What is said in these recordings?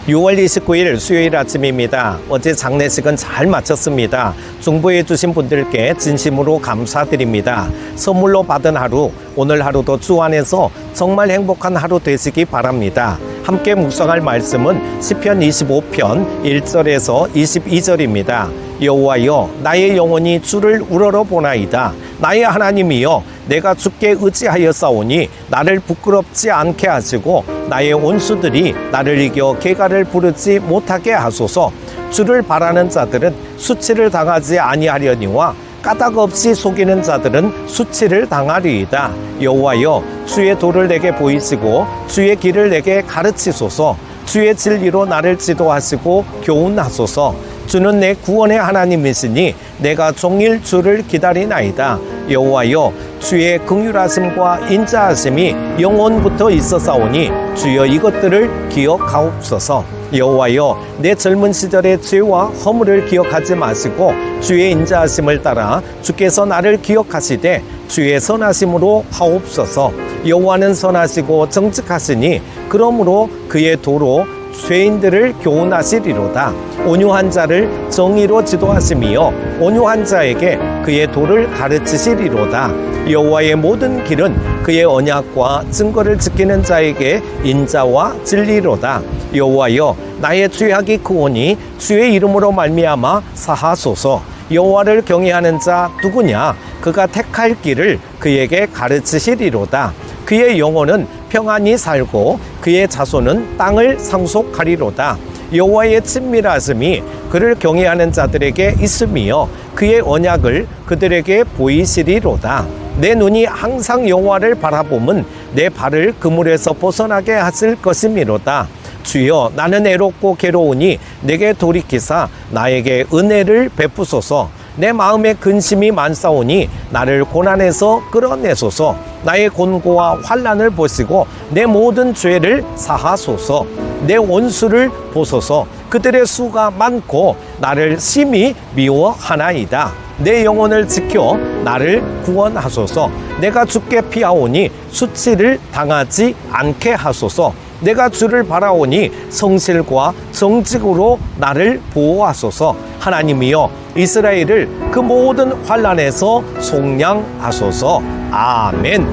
6월 29일 수요일 아침입니다. 어제 장례식은 잘 마쳤습니다. 중보해 주신 분들께 진심으로 감사드립니다. 선물로 받은 하루, 오늘 하루도 주 안에서 정말 행복한 하루 되시기 바랍니다. 함께 묵상할 말씀은 시편 25편 1절에서 22절입니다. 여호와여, 나의 영혼이 주를 우러러 보나이다. 나의 하나님이여, 내가 주께 의지하였사오니 나를 부끄럽지 않게 하시고 나의 원수들이 나를 이겨 개가를 부르지 못하게 하소서. 주를 바라는 자들은 수치를 당하지 아니하려니와 까닭 없이 속이는 자들은 수치를 당하리이다. 여호와여, 주의 도를 내게 보이시고 주의 길을 내게 가르치소서. 주의 진리로 나를 지도하시고 교훈하소서. 주는 내 구원의 하나님이시니 내가 종일 주를 기다리나이다. 여호와여, 주의 긍휼하심과 인자하심이 영원부터 있어사오니 주여 이것들을 기억하옵소서. 여호와여, 내 젊은 시절의 죄와 허물을 기억하지 마시고 주의 인자하심을 따라 주께서 나를 기억하시되 주의 선하심으로 하옵소서. 여호와는 선하시고 정직하시니 그러므로 그의 도로 죄인들을 교훈하시리로다. 온유한 자를 정의로 지도하시며 온유한 자에게 그의 도를 가르치시리로다. 여호와의 모든 길은 그의 언약과 증거를 지키는 자에게 인자와 진리로다. 여호와여, 나의 죄악이 크오니 주의 이름으로 말미암아 사하소서. 여호와를 경외하는 자 누구냐? 그가 택할 길을 그에게 가르치시리로다. 그의 영혼은 평안히 살고 그의 자손은 땅을 상속하리로다. 여호와의 친밀하심이 그를 경외하는 자들에게 있으며 그의 언약을 그들에게 보이시리로다. 내 눈이 항상 여호와를 바라보면 내 발을 그물에서 벗어나게 하실 것이미로다. 주여, 나는 애롭고 괴로우니 내게 돌이키사 나에게 은혜를 베푸소서. 내 마음에 근심이 많사오니 나를 고난에서 끌어내소서. 나의 곤고와 환난을 보시고 내 모든 죄를 사하소서. 내 원수를 보소서. 그들의 수가 많고 나를 심히 미워하나이다. 내 영혼을 지켜 나를 구원하소서. 내가 주께 피하오니 수치를 당하지 않게 하소서. 내가 주를 바라오니 성실과 정직으로 나를 보호하소서. 하나님이여, 이스라엘을 그 모든 환난에서 속량하소서. 아멘.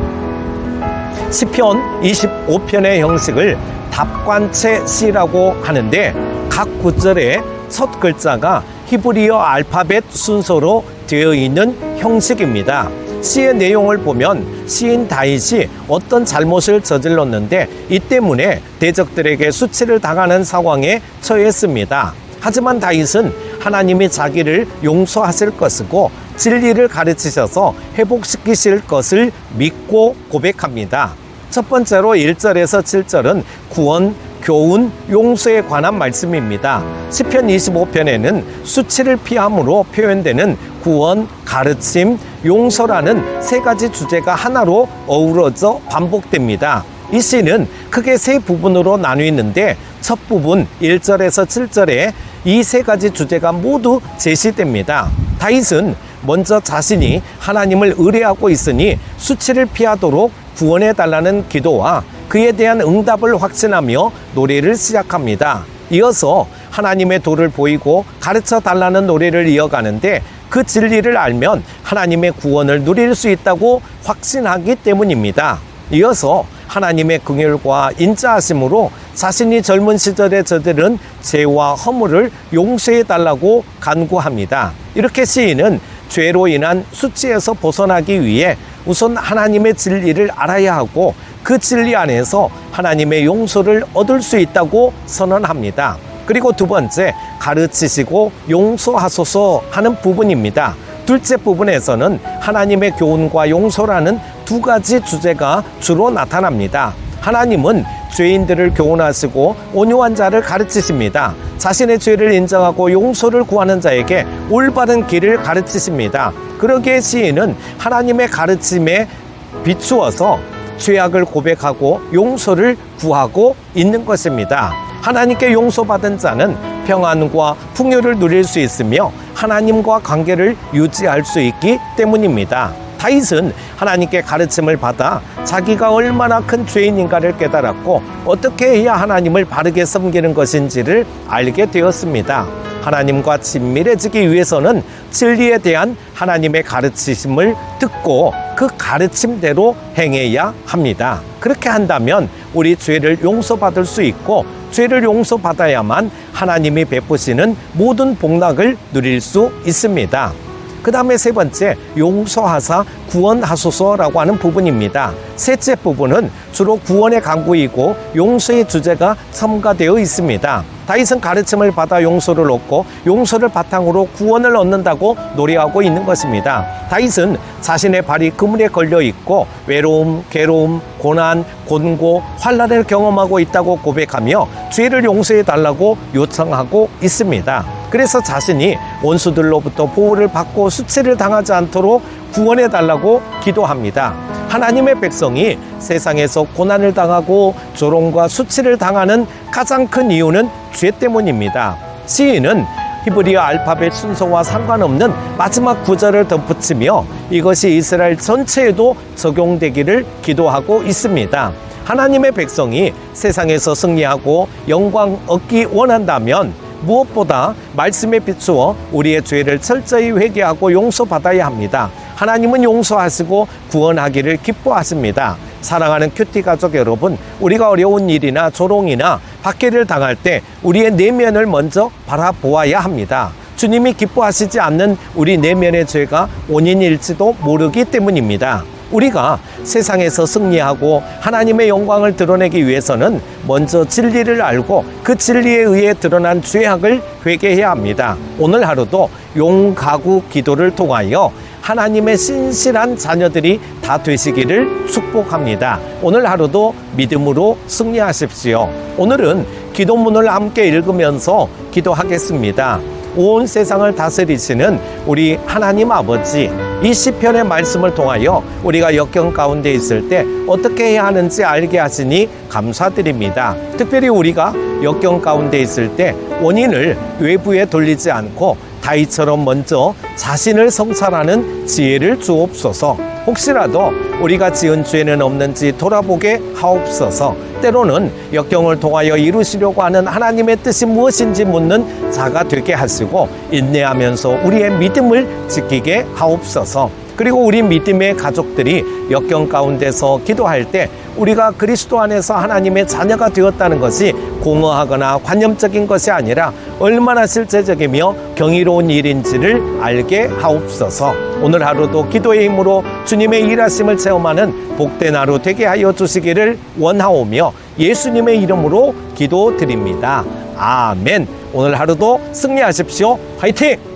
시편 25편의 형식을 답관체 시라고 하는데 각 구절의 첫 글자가 히브리어 알파벳 순서로 되어 있는 형식입니다. 시의 내용을 보면 시인 다윗이 어떤 잘못을 저질렀는데 이 때문에 대적들에게 수치를 당하는 상황에 처했습니다. 하지만 다윗은 하나님이 자기를 용서하실 것이고 진리를 가르치셔서 회복시키실 것을 믿고 고백합니다. 첫 번째로 1절에서 7절은 구원, 교훈, 용서에 관한 말씀입니다. 시편 25편에는 수치를 피함으로 표현되는 구원, 가르침, 용서라는 세 가지 주제가 하나로 어우러져 반복됩니다. 이 시는 크게 세 부분으로 나뉘는데 첫 부분 1절에서 7절에 이 세 가지 주제가 모두 제시됩니다. 다윗은 먼저 자신이 하나님을 의뢰하고 있으니 수치를 피하도록 구원해 달라는 기도와 그에 대한 응답을 확신하며 노래를 시작합니다. 이어서 하나님의 도를 보이고 가르쳐 달라는 노래를 이어가는데 그 진리를 알면 하나님의 구원을 누릴 수 있다고 확신하기 때문입니다. 이어서 하나님의 긍휼과 인자하심으로 자신이 젊은 시절에 저지른 죄와 허물을 용서해 달라고 간구합니다. 이렇게 시인은 죄로 인한 수치에서 벗어나기 위해 우선 하나님의 진리를 알아야 하고 그 진리 안에서 하나님의 용서를 얻을 수 있다고 선언합니다. 그리고 두 번째, 가르치시고 용서하소서 하는 부분입니다. 둘째 부분에서는 하나님의 교훈과 용서라는 두 가지 주제가 주로 나타납니다. 하나님은 죄인들을 교훈하시고 온유한 자를 가르치십니다. 자신의 죄를 인정하고 용서를 구하는 자에게 올바른 길을 가르치십니다. 그러기에 시인은 하나님의 가르침에 비추어서 죄악을 고백하고 용서를 구하고 있는 것입니다. 하나님께 용서받은 자는 평안과 풍요를 누릴 수 있으며 하나님과 관계를 유지할 수 있기 때문입니다. 다윗은 하나님께 가르침을 받아 자기가 얼마나 큰 죄인인가를 깨달았고 어떻게 해야 하나님을 바르게 섬기는 것인지를 알게 되었습니다. 하나님과 친밀해지기 위해서는 진리에 대한 하나님의 가르치심을 듣고 그 가르침대로 행해야 합니다. 그렇게 한다면 우리 죄를 용서받을 수 있고 죄를 용서받아야만 하나님이 베푸시는 모든 복락을 누릴 수 있습니다. 그 다음에 세 번째, 용서하사 구원하소서라고 하는 부분입니다. 셋째 부분은 주로 구원의 강구이고 용서의 주제가 첨가되어 있습니다. 다윗은 가르침을 받아 용서를 얻고 용서를 바탕으로 구원을 얻는다고 노래하고 있는 것입니다. 다윗은 자신의 발이 그물에 걸려 있고 외로움, 괴로움, 고난, 곤고, 환난을 경험하고 있다고 고백하며 죄를 용서해 달라고 요청하고 있습니다. 그래서 자신이 원수들로부터 보호를 받고 수치를 당하지 않도록 구원해 달라고 기도합니다. 하나님의 백성이 세상에서 고난을 당하고 조롱과 수치를 당하는 가장 큰 이유는 죄 때문입니다. 시인은 히브리어 알파벳 순서와 상관없는 마지막 구절을 덧붙이며 이것이 이스라엘 전체에도 적용되기를 기도하고 있습니다. 하나님의 백성이 세상에서 승리하고 영광 얻기 원한다면 무엇보다 말씀에 비추어 우리의 죄를 철저히 회개하고 용서받아야 합니다. 하나님은 용서하시고 구원하기를 기뻐하십니다. 사랑하는 큐티 가족 여러분, 우리가 어려운 일이나 조롱이나 박해를 당할 때 우리의 내면을 먼저 바라보아야 합니다. 주님이 기뻐하시지 않는 우리 내면의 죄가 원인일지도 모르기 때문입니다. 우리가 세상에서 승리하고 하나님의 영광을 드러내기 위해서는 먼저 진리를 알고 그 진리에 의해 드러난 죄악을 회개해야 합니다. 오늘 하루도 용가구 기도를 통하여 하나님의 신실한 자녀들이 다 되시기를 축복합니다. 오늘 하루도 믿음으로 승리하십시오. 오늘은 기도문을 함께 읽으면서 기도하겠습니다. 온 세상을 다스리시는 우리 하나님 아버지, 이 시편의 말씀을 통하여 우리가 역경 가운데 있을 때 어떻게 해야 하는지 알게 하시니 감사드립니다. 특별히 우리가 역경 가운데 있을 때 원인을 외부에 돌리지 않고 다윗처럼 먼저 자신을 성찰하는 지혜를 주옵소서. 혹시라도 우리가 지은 죄는 없는지 돌아보게 하옵소서. 때로는 역경을 통하여 이루시려고 하는 하나님의 뜻이 무엇인지 묻는 자가 되게 하시고 인내하면서 우리의 믿음을 지키게 하옵소서. 그리고 우리 믿음의 가족들이 역경 가운데서 기도할 때 우리가 그리스도 안에서 하나님의 자녀가 되었다는 것이 공허하거나 관념적인 것이 아니라 얼마나 실제적이며 경이로운 일인지를 알게 하옵소서. 오늘 하루도 기도의 힘으로 주님의 일하심을 체험하는 복된 하루 되게 하여 주시기를 원하오며 예수님의 이름으로 기도드립니다. 아멘. 오늘 하루도 승리하십시오. 화이팅!